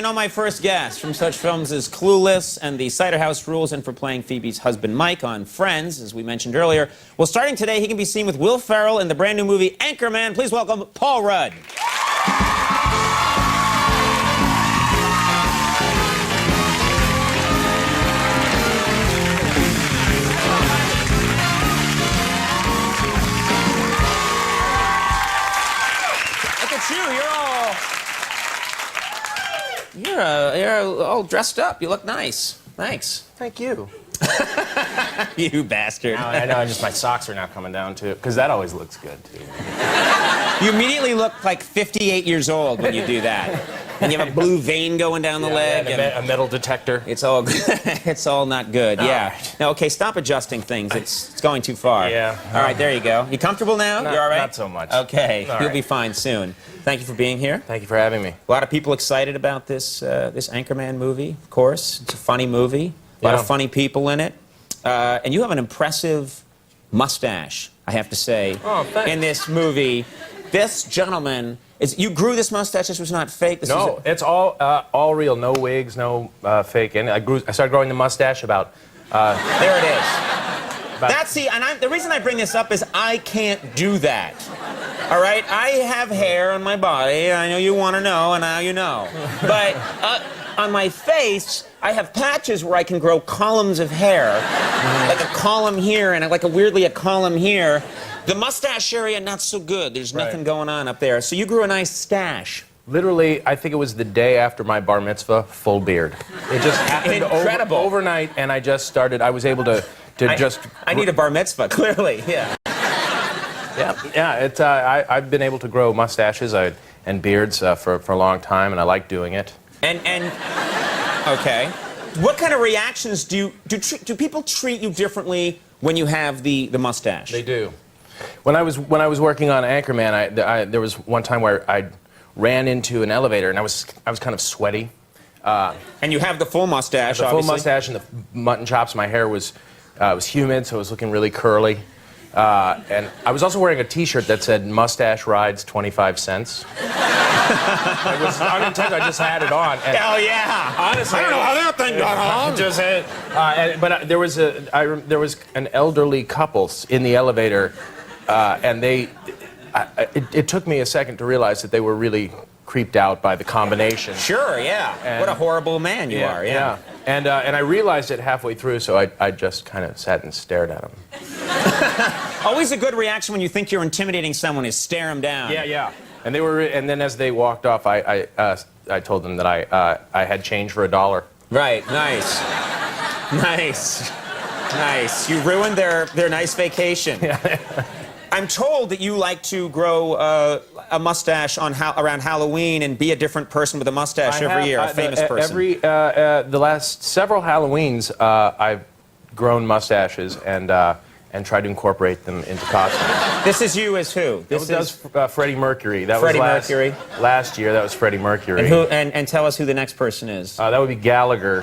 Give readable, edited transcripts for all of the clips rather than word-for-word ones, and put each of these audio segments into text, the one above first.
know my first guest from such films as Clueless and The Cider House Rules, and for playing Phoebe's husband Mike on Friends, as we mentioned earlier. Well, starting today, he can be seen with Will Ferrell in the brand new movie Anchorman. Please welcome Paul Rudd. You're all dressed up. You look nice. Thanks. Thank you. You bastard. No, I know, just my socks are now coming down, too, because that always looks good, too. You immediately look like 58 years old when you do that. And you have a blue vein going down the leg. And a metal detector. It's all it's all not good. Yeah. Right. No, okay, stop adjusting things. It's going too far. Yeah. All right, there you go. You comfortable now? You all right? Not so much. Okay. All You'll right. be fine soon. Thank you for being here. Thank you for having me. A lot of people excited about this this Anchorman movie, of course. It's a funny movie. A lot of funny people in it. And you have an impressive mustache, I have to say, in this movie. This gentleman, you grew this mustache? This was not fake? It's all real. No wigs, no fake. And I started growing the mustache about... there it is. The reason I bring this up is I can't do that. All right? I have hair on my body. I know you want to know, and now you know. But on my face, I have patches where I can grow columns of hair, like a column here and weirdly a column here. The mustache area, not so good. There's nothing going on up there. So you grew a nice stash. Literally, I think it was the day after my bar mitzvah, full beard. It just happened overnight, and I just started. I was able to I need a bar mitzvah, clearly. Yeah. Yeah. I've been able to grow mustaches and beards for a long time, and I like doing it. Okay. What kind of reactions do people treat you differently when you have the mustache? They do. When I was working on Anchorman, there was one time where I ran into an elevator and I was kind of sweaty. And you have the full mustache, the obviously. full mustache and the mutton chops. My hair was humid, so it was looking really curly. And I was also wearing a T-shirt that said "Mustache rides 25 cents." It was unintentional. I just had it on. And hell yeah! Honestly, I don't know how that thing got on. Just had it. But there was an elderly couple in the elevator, and it took me a second to realize that they were really creeped out by the combination. Sure, yeah. And what a horrible man you are. Yeah. And I realized it halfway through, so I just kind of sat and stared at them. Always a good reaction when you think you're intimidating someone is stare them down. Yeah. And and then as they walked off, I told them that I had change for $1. Right. Nice. Nice. You ruined their nice vacation. Yeah. I'm told that you like to grow a mustache around Halloween and be a different person with a mustache every year, a famous person. The last several Halloweens, I've grown mustaches and tried to incorporate them into costumes. This is you as who? That was Freddie Mercury. That Freddie was Mercury. Last year, that was Freddie Mercury. And tell us who the next person is. That would be Gallagher.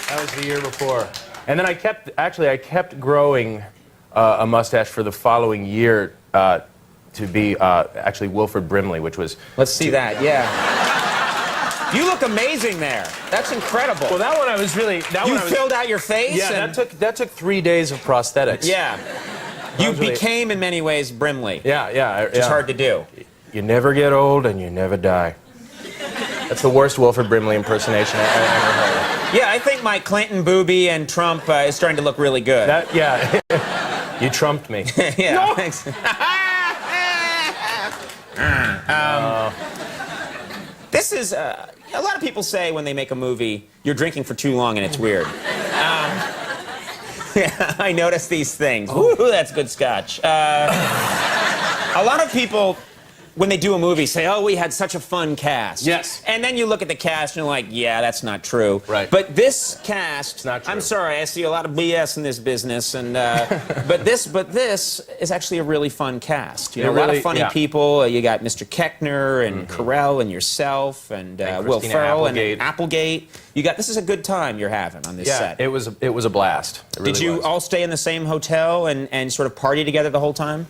That was the year before. And then I kept growing a mustache for the following year to be actually Wilford Brimley, which was... Let's see that, yeah. You look amazing there. That's incredible. Well, that one I was really... You filled out your face? Yeah, that took 3 days of prosthetics. Yeah. You became, in many ways, Brimley. Yeah. It's hard to do. You never get old and you never die. That's the worst Wilford Brimley impersonation I ever heard. Yeah, I think my Clinton, Booby, and Trump is starting to look really good. Yeah. You trumped me. Yeah, no. Thanks. This is... a lot of people say when they make a movie, you're drinking for too long and it's weird. Yeah, I notice these things. Ooh, that's good scotch. A lot of people, when they do a movie, say, oh, we had such a fun cast. Yes. And then you look at the cast and you're like, yeah, that's not true. Right. But this cast, it's not true. I'm sorry, I see a lot of BS in this business, and but this is actually a really fun cast. You know, a lot of funny people. You got Mr. Keckner and Carell and yourself and Will Ferrell and Applegate. This is a good time you're having on this set. It was a blast. It really Did you all stay in the same hotel and sort of party together the whole time?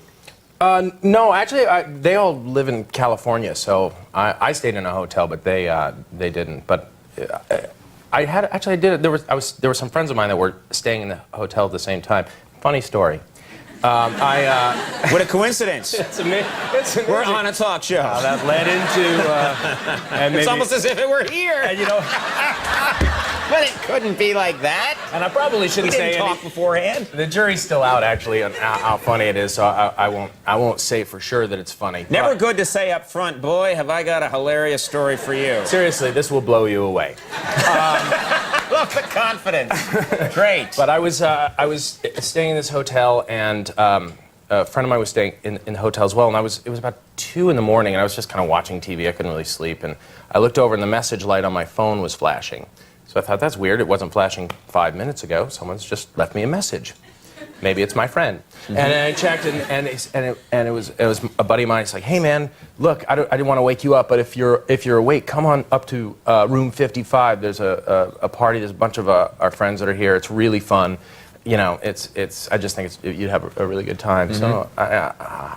No, actually, they all live in California, so I stayed in a hotel, but they didn't. But I did. There were some friends of mine that were staying in the hotel at the same time. Funny story. What a coincidence. It's amazing. We're on a talk show. That led into. And it's almost as if it were here. And, you know. But it couldn't be like that. And I probably shouldn't We didn't say talk beforehand. The jury's still out, actually, on how funny it is. So I won't say for sure that it's funny. Never but, good to say up front, boy, have I got a hilarious story for you. Seriously, this will blow you away. Love the confidence. Great. But I was staying in this hotel, and a friend of mine was staying in the hotel as well. And it was about 2 in the morning, and I was just kind of watching TV. I couldn't really sleep, and I looked over, and the message light on my phone was flashing. So I thought, that's weird. It wasn't flashing 5 minutes ago. Someone's just left me a message. Maybe it's my friend. Mm-hmm. And I checked, and it was a buddy of mine. He's like, hey man, look, I didn't want to wake you up, but if you're awake, come on up to room 55. There's a party. There's a bunch of our friends that are here. It's really fun. You know, I just think you'd have a really good time. Mm-hmm. So I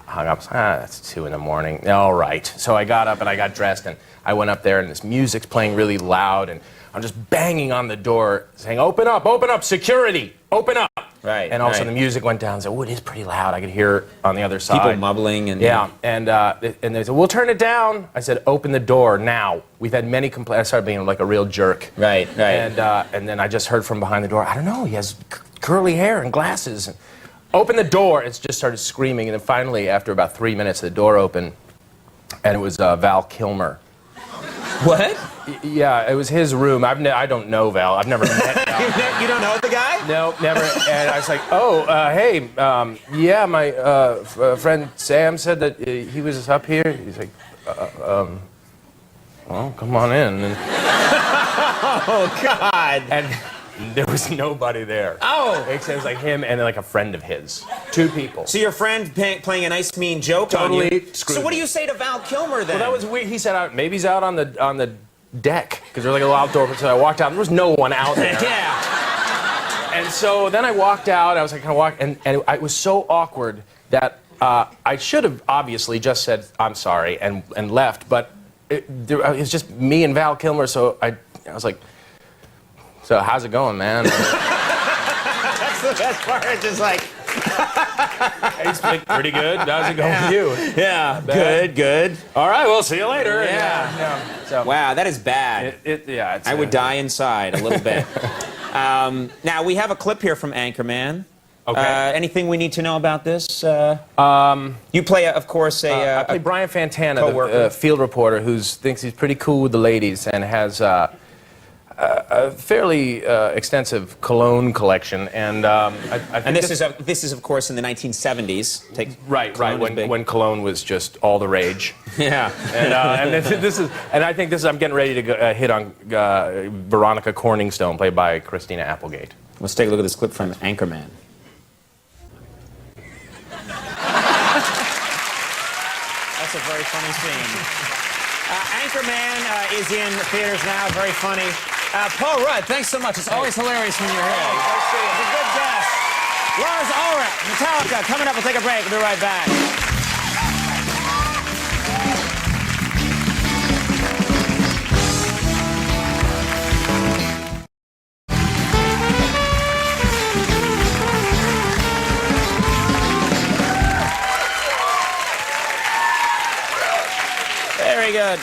hung up. That's 2 in the morning. All right. So I got up and I got dressed and I went up there and this music's playing really loud and I'm just banging on the door saying, open up, security, open up. Right. And all of a sudden the music went down. So, oh, it is pretty loud. I could hear it on the other side. People mumbling and... Yeah. And they said, we'll turn it down. I said, open the door now. We've had many complaints. I started being like a real jerk. Right. And then I just heard from behind the door, I don't know, he has curly hair and glasses. Open the door. It just started screaming. And then finally, after about 3 minutes, the door opened. And it was Val Kilmer. What? Yeah, it was his room. I don't know Val. I've never met Val. You don't know the guy? No, never. And I was like, hey, yeah, my friend Sam said that he was up here. He's like, well, come on in. And, oh, God. And there was nobody there. Oh. Except it was like him and like a friend of his. 2 people. So your friend playing a nice mean joke totally on you. Screwed So what do you say to Val Kilmer then? Well, that was weird. He said maybe he's out on the deck because there was like a little outdoor. So I walked out. There was no one out there. Yeah. And so then I walked out. I was like, kind of walk, and it was so awkward that I should have obviously just said I'm sorry and left. But it was just me and Val Kilmer. So I was like, so how's it going, man? That's the best part. It's just like. He's like, pretty good. How's it going with you? Yeah, good. All right, we'll see you later. Yeah. So, wow, that is bad. I would die inside a little bit. Now, we have a clip here from Anchorman. Okay. Anything we need to know about this? You play, of course, I play Brian Fantana, coworker. the field reporter, who thinks he's pretty cool with the ladies and has a fairly extensive cologne collection, and I think this is of course in the 1970s. Right, when cologne was just all the rage. Yeah, and I think I'm getting ready to hit on Veronica Corningstone, played by Christina Applegate. Let's take a look at this clip from Anchorman. That's a very funny scene. Anchorman is in theaters now. Very funny. Paul Rudd, thanks so much. It's always hilarious when you're here. It's a good guest. Lars Ulrich, Metallica, coming up. We'll take a break. We'll be right back. Very good.